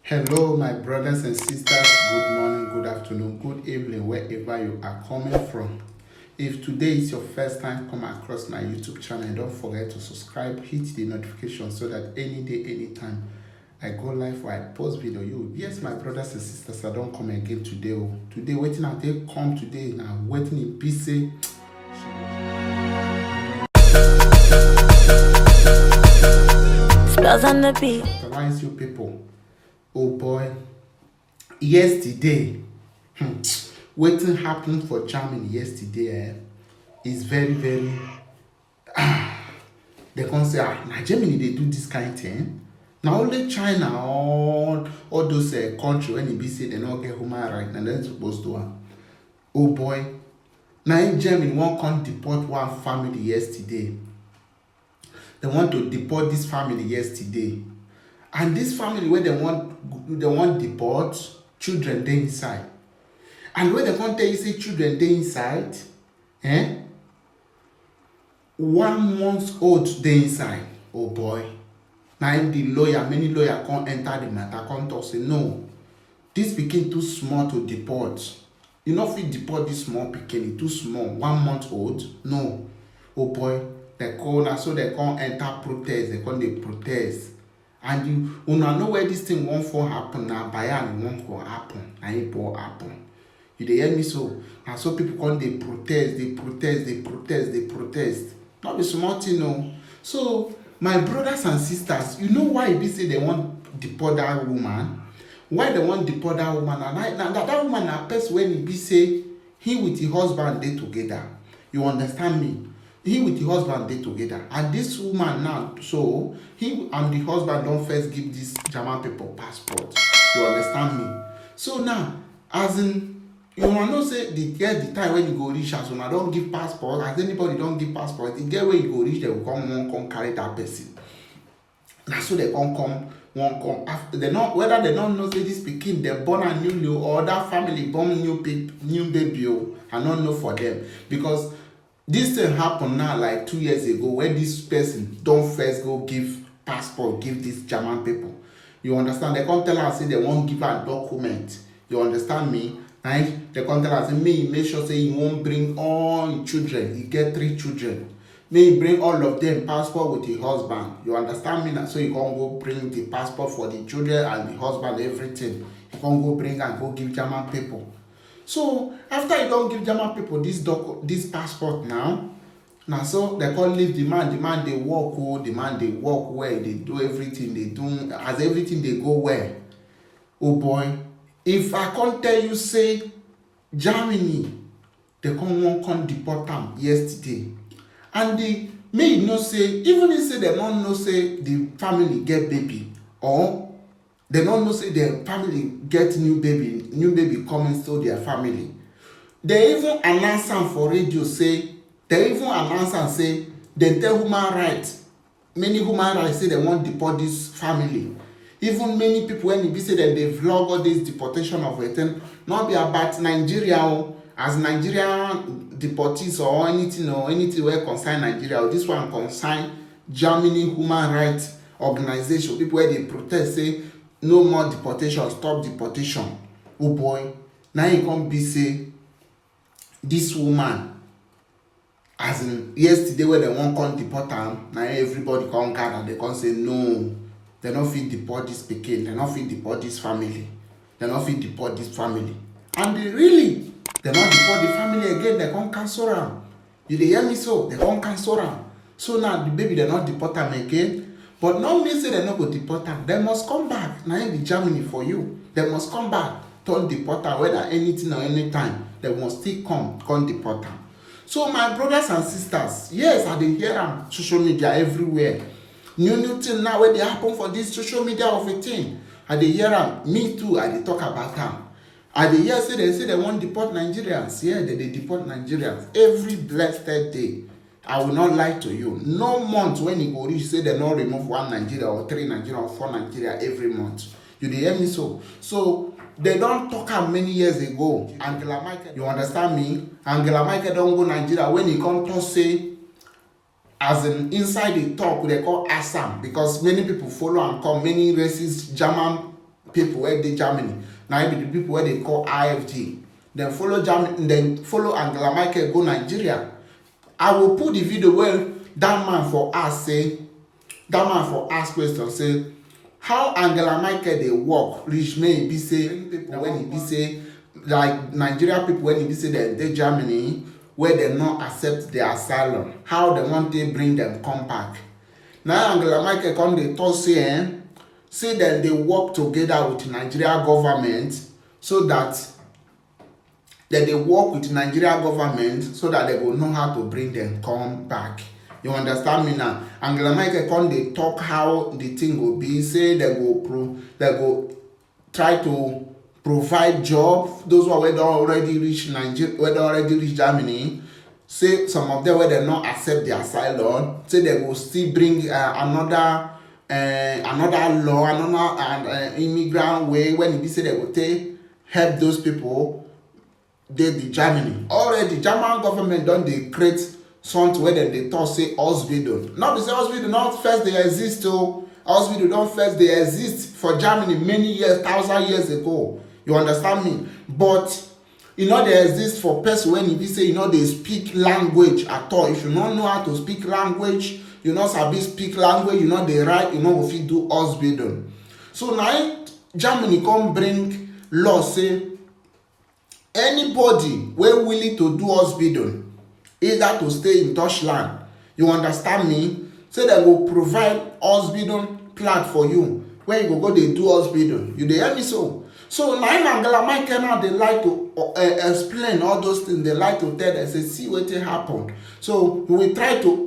Hello, my brothers and sisters. Good morning, good afternoon, good evening, wherever you are coming from. If today is your first time come across my YouTube channel, don't forget to subscribe, hit the notification so that any day, anytime I go live or I post video, you. Yes, my brothers and sisters, I don't come again today. Today, waiting until they come today. Now, waiting in peace. Spells on the beat. Otherwise, you people. Oh boy, yesterday, what happened for Germany yesterday is very, very. They can say, now Germany they do this kind of thing. Now only China, all those countries when it be say they don't get human rights, and they're supposed to. Oh boy, now in Germany one can't deport one family yesterday. They want to deport this family yesterday. And this family where they want deport children they inside. And when they can't tell you say children they inside, 1 month old they inside. Oh boy. Now the lawyer, many lawyer can't enter the matter, can't talk say no. This pikin too small to deport. You know if you deport this small pikin, too small, 1 month old. No. Oh boy. They call now so they can't enter protest, they can't they protest. And you know where this thing won't for happen now, Bayern won't for happen, and it will happen. You dey hear me so? And so people come they protest. Not be small thing, no. So my brothers and sisters, you know why they say they want deport that woman? Why they want deport that woman? And that woman na person when he be say he with his husband they together. You understand me? He with the husband they together, and this woman now, so he and the husband don't first give this German people passport. You understand me? So now, as in, you want to say the time when you go reach as when I don't give passport, as anybody don't give passport, the get where you go reach, they will come carry that person. Now so they come after they not whether they don't know say this pikin they born a new or that family born new baby. I don't know for them because. This thing happened now like 2 years ago when this person don't first go give passport, give these German people. You understand? They can't tell us say they won't give a document. You understand me? Right? They can't tell us say make sure say you won't bring all your children. You get 3 children. May you bring all of them passport with your husband. You understand me? Now? So you can't go bring the passport for the children and the husband, everything. You can't go bring and go give German people. So after you don't give German people this passport now so they can't leave the man they work the man they work well, they do everything they do as everything they go well. Oh boy, if I can't tell you say Germany they can't deport them yesterday, and the may you know say even if say they don't know say the family get baby or they don't know say their family get new baby coming to their family. They even announce am for radio say they tell human rights. Many human rights say they want deport this family. Even many people when e be say that they vlog all this deportation of return, not be about Nigeria as Nigerian deportees or anything where concern Nigeria. This one concern Germany human rights organization. People where they protest say no more deportation, stop deportation. Oh boy, now you come be say this woman as in yesterday when they won't come deport am, now everybody come gather, they come say no, they not fit deport this pikin, they not fit deport this family, they not fit deport this family, and they not deport the family again, they come cancel am. You dey hear me so? They come cancel am. So now the baby they not deport am again. But not mean say they no go deport am. They must come back. Now in the Germany for you. They must come back. Turn deport am whether anything or anytime. They must still come deport am. So my brothers and sisters, yes, I dey hear am social media everywhere. New thing now where they happen for this social media of a thing. I dey hear am. Me too, I dey talk about am. I dey hear say they want deport Nigerians. Yeah, they deport Nigerians every blessed day. I will not lie to you. No month when you go reach say they not remove 1 Nigeria or 3 Nigeria or 4 Nigeria every month. You dey hear me so? So they don't talk am many years ago. Angela Merkel, you understand me? Angela Merkel don't go Nigeria when he come to say as in inside the talk they call Assam because many people follow and come, many racist German people wey dey Germany. Na be the people wey dey call AfD. Then follow Germany, then follow Angela Merkel go Nigeria. I will put the video where that man for ask question say how Angela Merkel dey work reach may e be say people when e be say like Nigeria people when e be say dem dey Germany where dem no accept their asylum, how dem wan take bring dem come back. Na Angela Merkel come dey talk say dem dey work together with Nigeria government so that dem dey work with Nigeria government so that dem go know how to bring dem come back. You understand me now? Angela Merkel come dey talk how the thing go be, say dem go try to provide job those one wey don already reach Nigeria, wey don already reach Germany. Say some of them wey dem no accept the asylum, say dem go still bring another law, another immigrant way when e be say dem go take help those people dey the Germany. Already German government don dey create something wey dem dey talk say Ausbildung. No be say Ausbildung not first dey exist o. Ausbildung don first dey exist for Germany many years, 1,000 years ago. You understand me? But e no dey exist for person when e be say e no dey speak language at all. If you no know how to speak language, you no sabi speak language, you no dey write, you no go fit do Ausbildung. So na Germany come bring law say anybody wey willing to do Ausbildung, either to stay in Deutschland, you understand me, say dem go provide Ausbildung plan for you where you go dey do Ausbildung. You dey hear me so? So na Angela Merkel now dey like to explain all those things. They like to tell them say see wetin happen. So we try to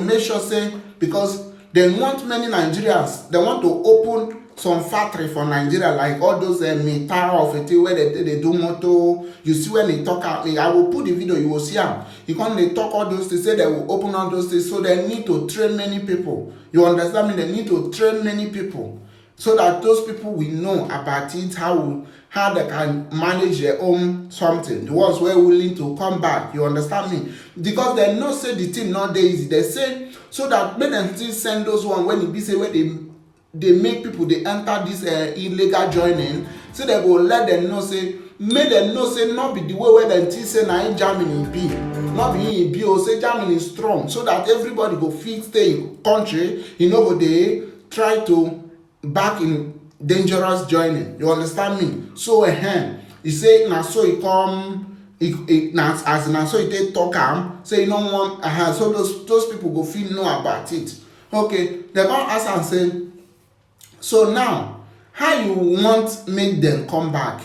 make sure say, because they want many Nigerians, they want to open some factory for Nigeria, like all those Mitara of it where they do motor. You see when they talk, I will put the video, you will see them. You come they talk all those things, say they will open all those things. So they need to train many people. You understand me? They need to train many people so that those people will know about it, how they can manage their own something. The ones who are willing to come back, you understand me? Because they know say the thing not dey easy. They say so that make them still send those one when it be say where they make people they enter this illegal joining, so they go let them know say, make them know say not be the way where them think say na in Germany be, not be in be or say Germany is strong, so that everybody go fit stay in country, you know, go they try to back in dangerous joining. You understand me? So he say na so he come, as na so he take talk am, say you no want so those people go feel know about it. Okay, they come ask am say, so now how you want make them come back?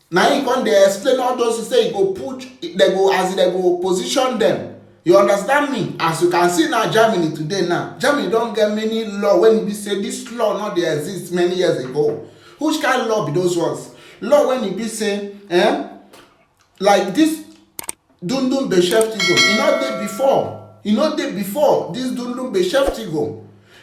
Now you come dey explain all those, you say you go put, they go position them. You understand me? As you can see now, Germany today now, Germany don't get many law when you say this law not dey exist many years ago. Which kind of law be those ones? Law when you be say, like this Dundum Beschäftigung, you know dey before this Dundum Beschäftigung.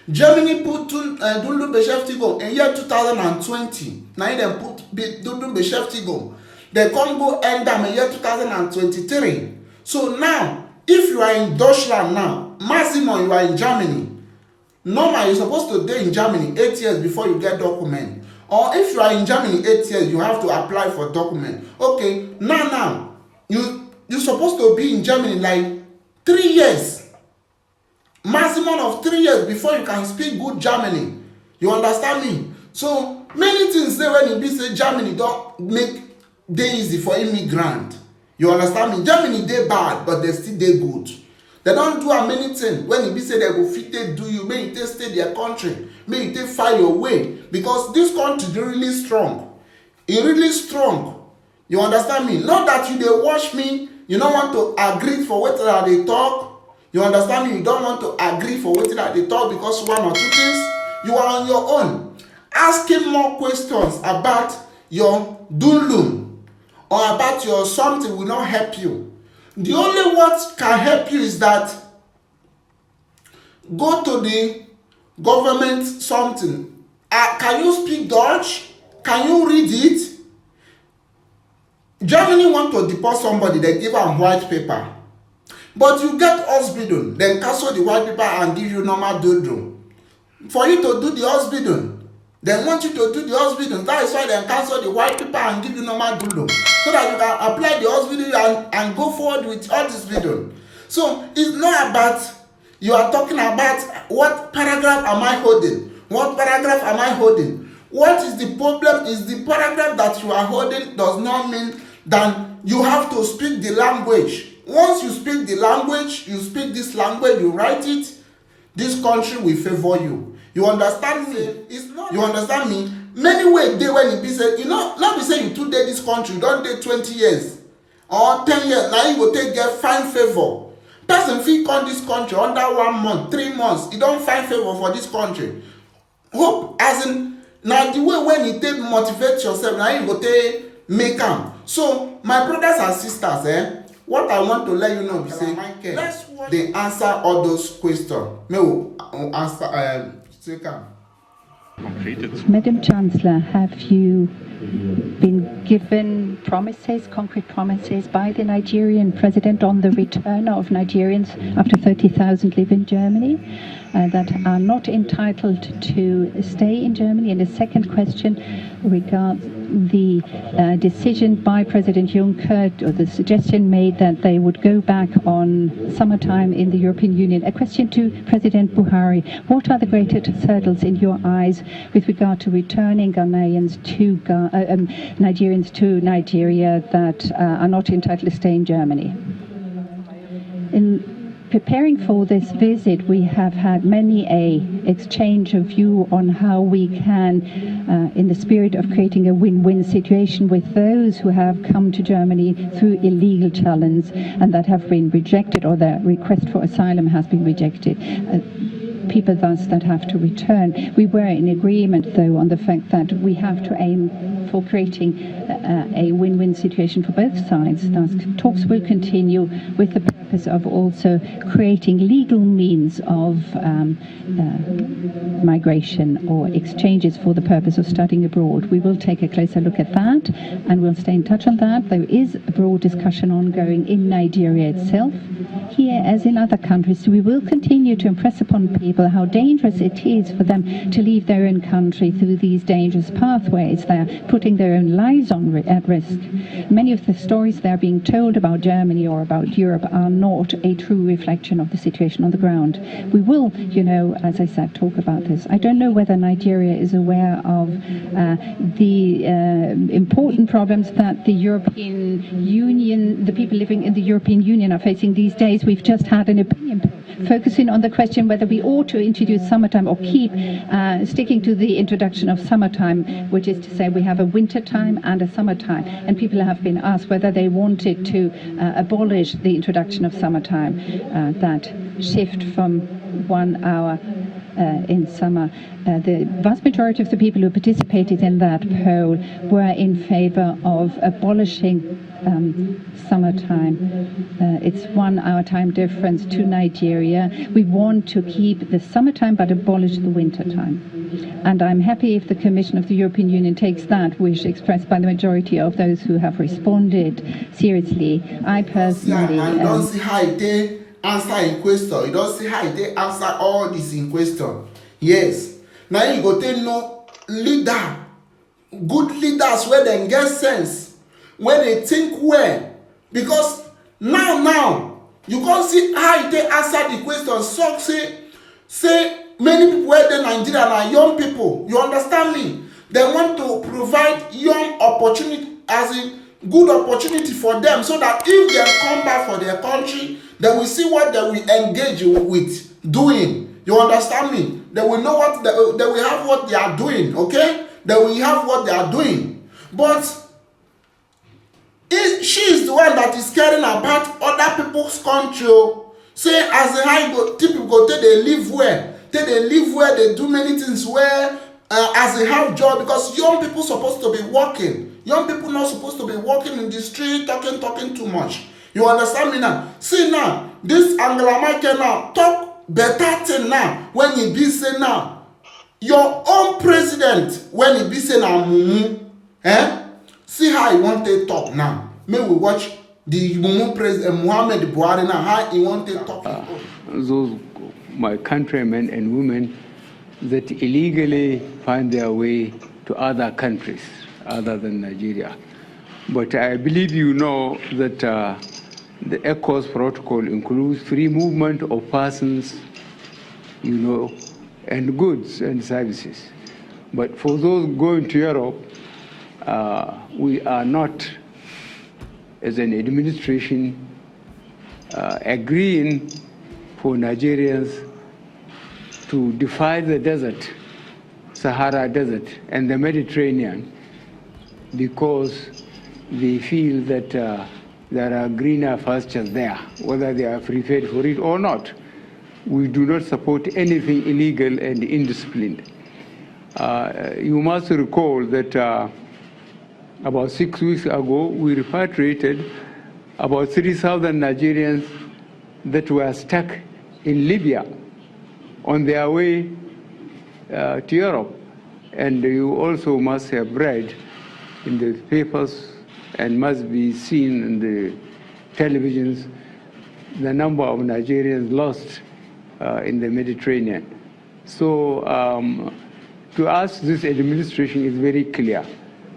Germany put Dundum Beschäftigung in year 2020. Now dem put Dundum Beschäftigung. They come go end them in year 2023. So now, if you are in Deutschland now, maximum you are in Germany. Normal, you're supposed to stay in Germany 8 years before you get document. Or if you are in Germany 8 years, you have to apply for document. Okay, now, you're supposed to be in Germany like 3 years. Maximum of 3 years before you can speak good Germany. You understand me? So, many things say when you be say Germany don't make dey easy for immigrant. You understand me? Germany dey bad, but they still dey good. They don't do many things. When you be say they go fit take do you, may you take stay their country, may you take find your way. Because this country is really strong. It's really strong. You understand me? Not that you dey watch me, you don't want to agree for what they talk. You understand me? You don't want to agree for what they talk because one or two things. You are on your own. Asking more questions about your Dundum or about your something will not help you. The only what can help you is that go to the government something. Can you speak Dutch? Can you read it? Germany want to deport somebody, they give them white paper. But you get Ausbildung, then cancel the white paper and give you normal Dundum. For you to do the Ausbildung, They want you to do the hospital. That is why they cancel the white paper and give you normal dulum, so that you can apply the hospital and go forward with all this video. So it's not about, you are talking about what paragraph am I holding? What paragraph am I holding? What is the problem? Is the paragraph that you are holding does not mean that you have to speak the language. Once you speak the language, you speak this language, you write it, this country will favor you. You understand me? It's not, you understand me? Many ways dey when e be say, you know, not be say you too dey this country, you don dey 20 years or 10 years, na you go take get fine favour. Person fit come this country under 1 month, 3 months, e don find favour for this country. Hope, as in, na the way when you take motivate yourself, na you go take make am. So my brothers and sisters, what I want to let you know be say, they answer all those questions. May we answer, take am. Madam Chancellor, have you been given promises, concrete promises by the Nigerian president on the return of Nigerians, up to 30,000 live in Germany, that are not entitled to stay in Germany? And the second question regards the decision by President Juncker, or the suggestion made that they would go back on summertime in the European Union. A question to President Buhari: what are the greatest hurdles in your eyes with regard to returning Ghanaians to Nigerians to Nigeria that are not entitled to stay in Germany? In preparing for this visit, we have had many exchange of view on how we can, in the spirit of creating a win-win situation with those who have come to Germany through illegal channels and that have been rejected, or their request for asylum has been rejected. People thus that have to return. We were in agreement, though, on the fact that we have to aim for creating a win-win situation for both sides. Thus, talks will continue with the purpose of also creating legal means of migration or exchanges for the purpose of studying abroad. We will take a closer look at that, and we'll stay in touch on that. There is a broad discussion ongoing in Nigeria itself. Here, as in other countries, we will continue to impress upon people how dangerous it is for them to leave their own country through these dangerous pathways. They are putting their own lives at risk. Many of the stories they are being told about Germany or about Europe are not a true reflection of the situation on the ground. We will, as I said, talk about this. I don't know whether Nigeria is aware of the important problems that the European Union, the people living in the European Union, are facing these days. We've just had an opinion focusing on the question whether we ought to introduce summertime or keep sticking to the introduction of summertime, which is to say we have a winter time and a summertime. And people have been asked whether they wanted to abolish the introduction of summertime, that shift from 1 hour in summer. The vast majority of the people who participated in that poll were in favor of abolishing summertime. It's 1 hour time difference to Nigeria. We want to keep the summertime but abolish the winter time. And I'm happy if the Commission of the European Union takes that wish expressed by the majority of those who have responded seriously. I personally... you don't see how they answer in question. You don't see how they answer all this in question. Yes. Now you go tell no leader, good leaders where they get sense, where they think well. Because now, you can't see how they answer the question. So say many people where they Nigeria are young people. You understand me? They want to provide young opportunity, as in good opportunity for them, so that if they come back for their country, they will see what they will engage with doing. You understand me? They will know what they will have what they are doing. Okay, they will have what they are doing. But she is the one that is caring about other people's country. Say as a high people go take they live where they do many things where as they have job, because young people supposed to be working. Young people not supposed to be working in the street talking too much. You understand me now? See now, this Angela Merkel now talk better thing now when he be say now your own president when he be say now mumu, see how he want to talk now. May we watch the mumu president Muhammad Buhari now how he want to talk. Those my countrymen and women that illegally find their way to other countries other than Nigeria. But I believe you know that the ECOWAS protocol includes free movement of persons, and goods and services. But for those going to Europe, we are not, as an administration, agreeing for Nigerians to defy the desert, Sahara Desert, and the Mediterranean, because they feel that there are greener pastures there, whether they are prepared for it or not. We do not support anything illegal and indisciplined. You must recall that about 6 weeks ago, we repatriated about 3,000 Nigerians that were stuck in Libya on their way to Europe. And you also must have read in the papers and must be seen in the televisions the number of Nigerians lost in the Mediterranean. So to us, this administration is very clear.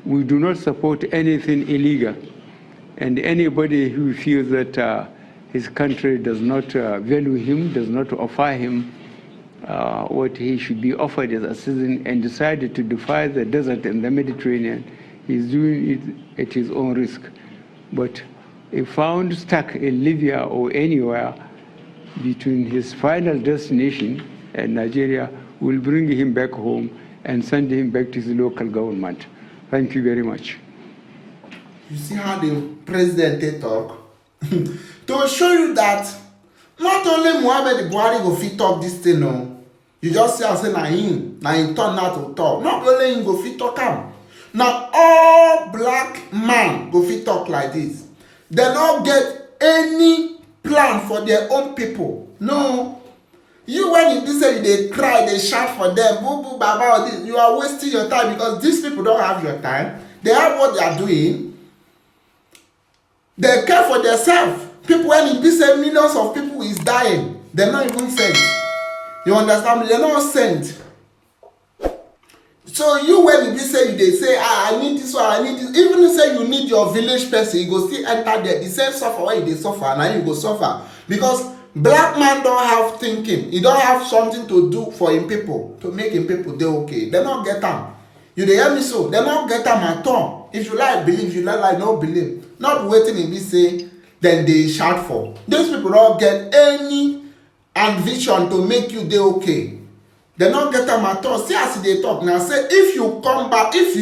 We do not support anything illegal. And anybody who feels that his country does not value him, does not offer him what he should be offered as a citizen, and decided to defy the desert and the Mediterranean, he's doing it at his own risk. But if found stuck in Libya or anywhere between his final destination and Nigeria, we'll bring him back home and send him back to his local government. Thank you very much. You see how the president they talk? To show you that not only Muhammad Buhari go fit talk this thing, no. You just see say na him turn out to talk. Not only him go fit talk am. Now all black man go fit talk like this. They don't get any plan for their own people. No. You when you say they cry, they shout for them, boo boo baba or this, you are wasting your time because these people don't have your time. They have what they are doing. They care for themselves. People when you say millions of people is dying, they're not even sent. You understand me? They're not sent. So you when you say they say I need this one, I need this. Even if say you need your village person, you go still enter there. The same suffer where they suffer, now you go suffer. Because black man don't have thinking. He don't have something to do for him people, to make him people they okay. They not get them. You dey hear me so? They not get them at all. If you like believe, if you like no believe. Not waiting in this say, then they shout for. These people don't get any ambition to make you they okay. They not get them at all. See as they talk now. Say if you come back, if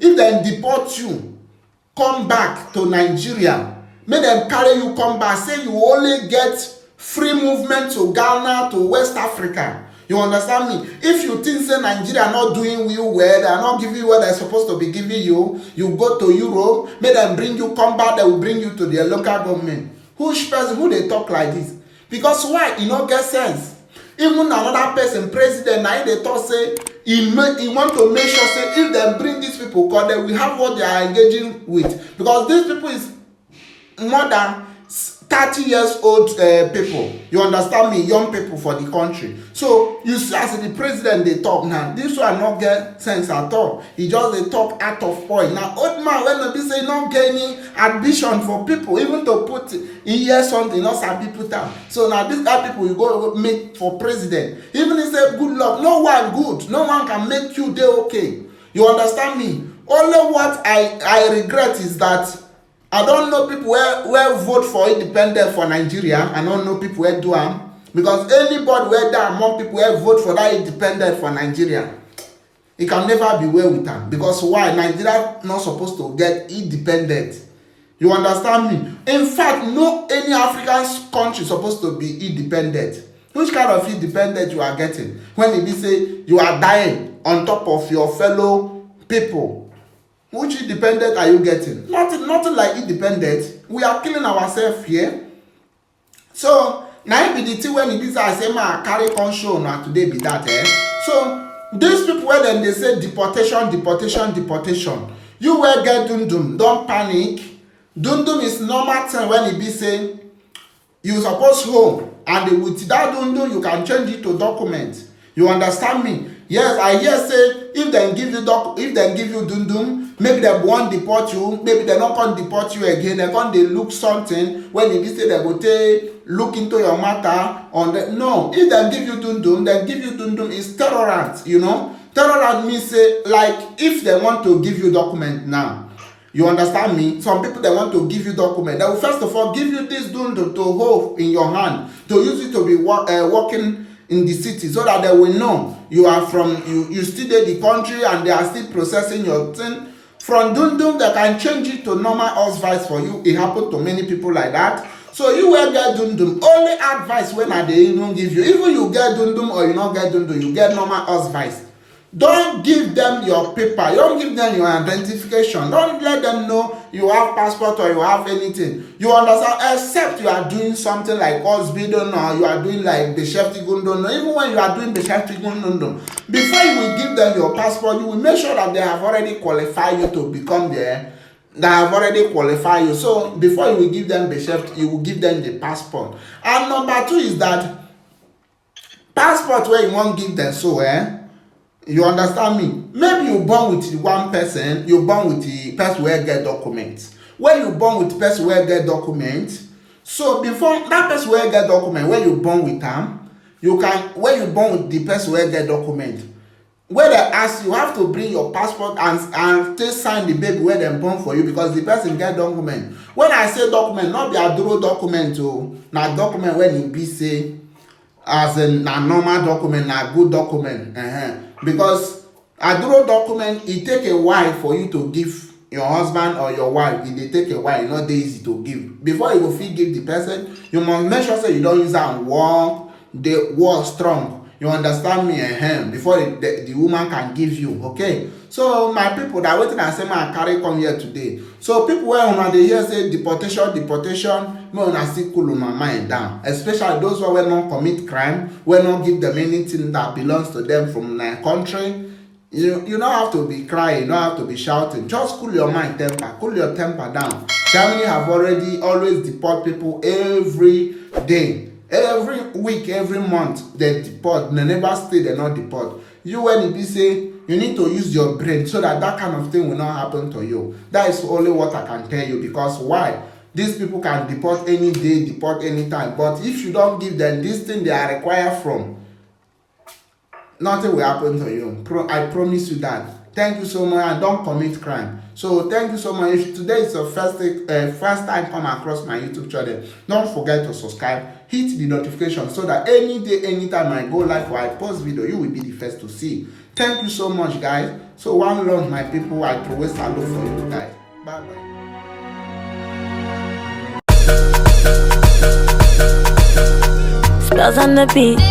they deport you, come back to Nigeria. Make them carry you come back. Say you only get free movement to Ghana, to West Africa. You understand me? If you think say Nigeria are not doing you well, they are not giving you what they're supposed to be giving you, you go to Europe, make them bring you, come back, they will bring you to their local government. Which person, who they talk like this? Because why? It not get sense. Even another person, president, now they talk say, he want to make sure say, if they bring these people, because they will have what they are engaging with. Because these people is more than 30 years old people. You understand me? Young people for the country. So you see as the president they talk now, this one not get sense at all. He just they talk out of point. Now old man when they say not getting ambition for people, even to put in here something, not some people down. So now these guy people you go make for president. Even if say good luck, no one good, no one can make you they okay. You understand me? Only what I regret is that I don't know people where vote for independent for Nigeria. I don't know people where do am. Because anybody where there among people where vote for that independent for Nigeria, it can never be well with them. Because why? Nigeria not supposed to get independent. You understand me? In fact, no any African country supposed to be independent. Which kind of independent you are getting? When it be say you are dying on top of your fellow people. Which independent are you getting? Nothing like independent. We are killing ourselves here. So now be the thing when it is I say man carry on show now today be that So these people where then they say deportation. You will get dundum. Don't panic. Dundum is normal thing when it be say you suppose home and with that dundum you can change it to document. You understand me? Yes, I hear say if dem give you dum, maybe dem wan deport you, maybe dem no come deport you again, dem come dey look something when e be say dem go take look into your matter on the no. If dem give you dum is terrorant, you know. Terrorant means say like if dem want to give you document now, you understand me? Some people they want to give you document. They will first of all give you this dundum to hold in your hand, to use it to be working in the city, so that they will know you are from you still in the country and they are still processing your thing. From dundum they can change it to normal advice for you. It happened to many people like that. So you will get dundum. Only advice when I dey even give you. Even you get dundum or you not get dundum, you get normal advice. Don't give them your paper, don't give them your identification, don't let them know you have passport or you have anything. You understand? Except you are doing something like Osbidon or you are doing like Beschäftigung. Even when you are doing Beschäftigung, before you will give them your passport, you will make sure that they have already qualified you to become there. They have already qualified you. So before you will give them Beschäftigung, you will give them the passport. And number two is that passport where you won't give them so you understand me? Maybe you born with one person, you born with the person where get documents. When you born with the person where get documents, so before that person where get document, when you born with them, you can when you born with the person where get document, where they ask you have to bring your passport and take sign the baby where they born for you because the person get document. When I say document, not be a duro document o, na document when it be say as a normal document, na good document. Because a duro document, it take a while for you to give your husband or your wife. It take a while, not easy to give. Before you go fit give the person, you must make sure say you don't use am work, the work strong. You understand me? Before the woman can give you, okay? So my people, that wetin I say I carry come here today. So people wey una dey hear say deportation, make una still cool una mind down. Especially those who no commit crime, wey no give them anything that belongs to them from their country. You don't have to be crying, you don't have to be shouting. Just cool your mind temper, cool your temper down. Germany have always deport people every day. Every week, every month, they deport. They never stay, they not deport. You when it be say, you need to use your brain so that that kind of thing will not happen to you. That is only what I can tell you. Because why? These people can deport any day, deport anytime. But if you don't give them this thing they are required from, nothing will happen to you. I promise you that. Thank you so much, and don't commit crime. So thank you so much. If today is your first time come across my YouTube channel, don't forget to subscribe, hit the notification so that any day, anytime I go live or I post video, you will be the first to see. Thank you so much, guys. So one love, my people. I always salute for you guys. Bye bye. Spells on the beat.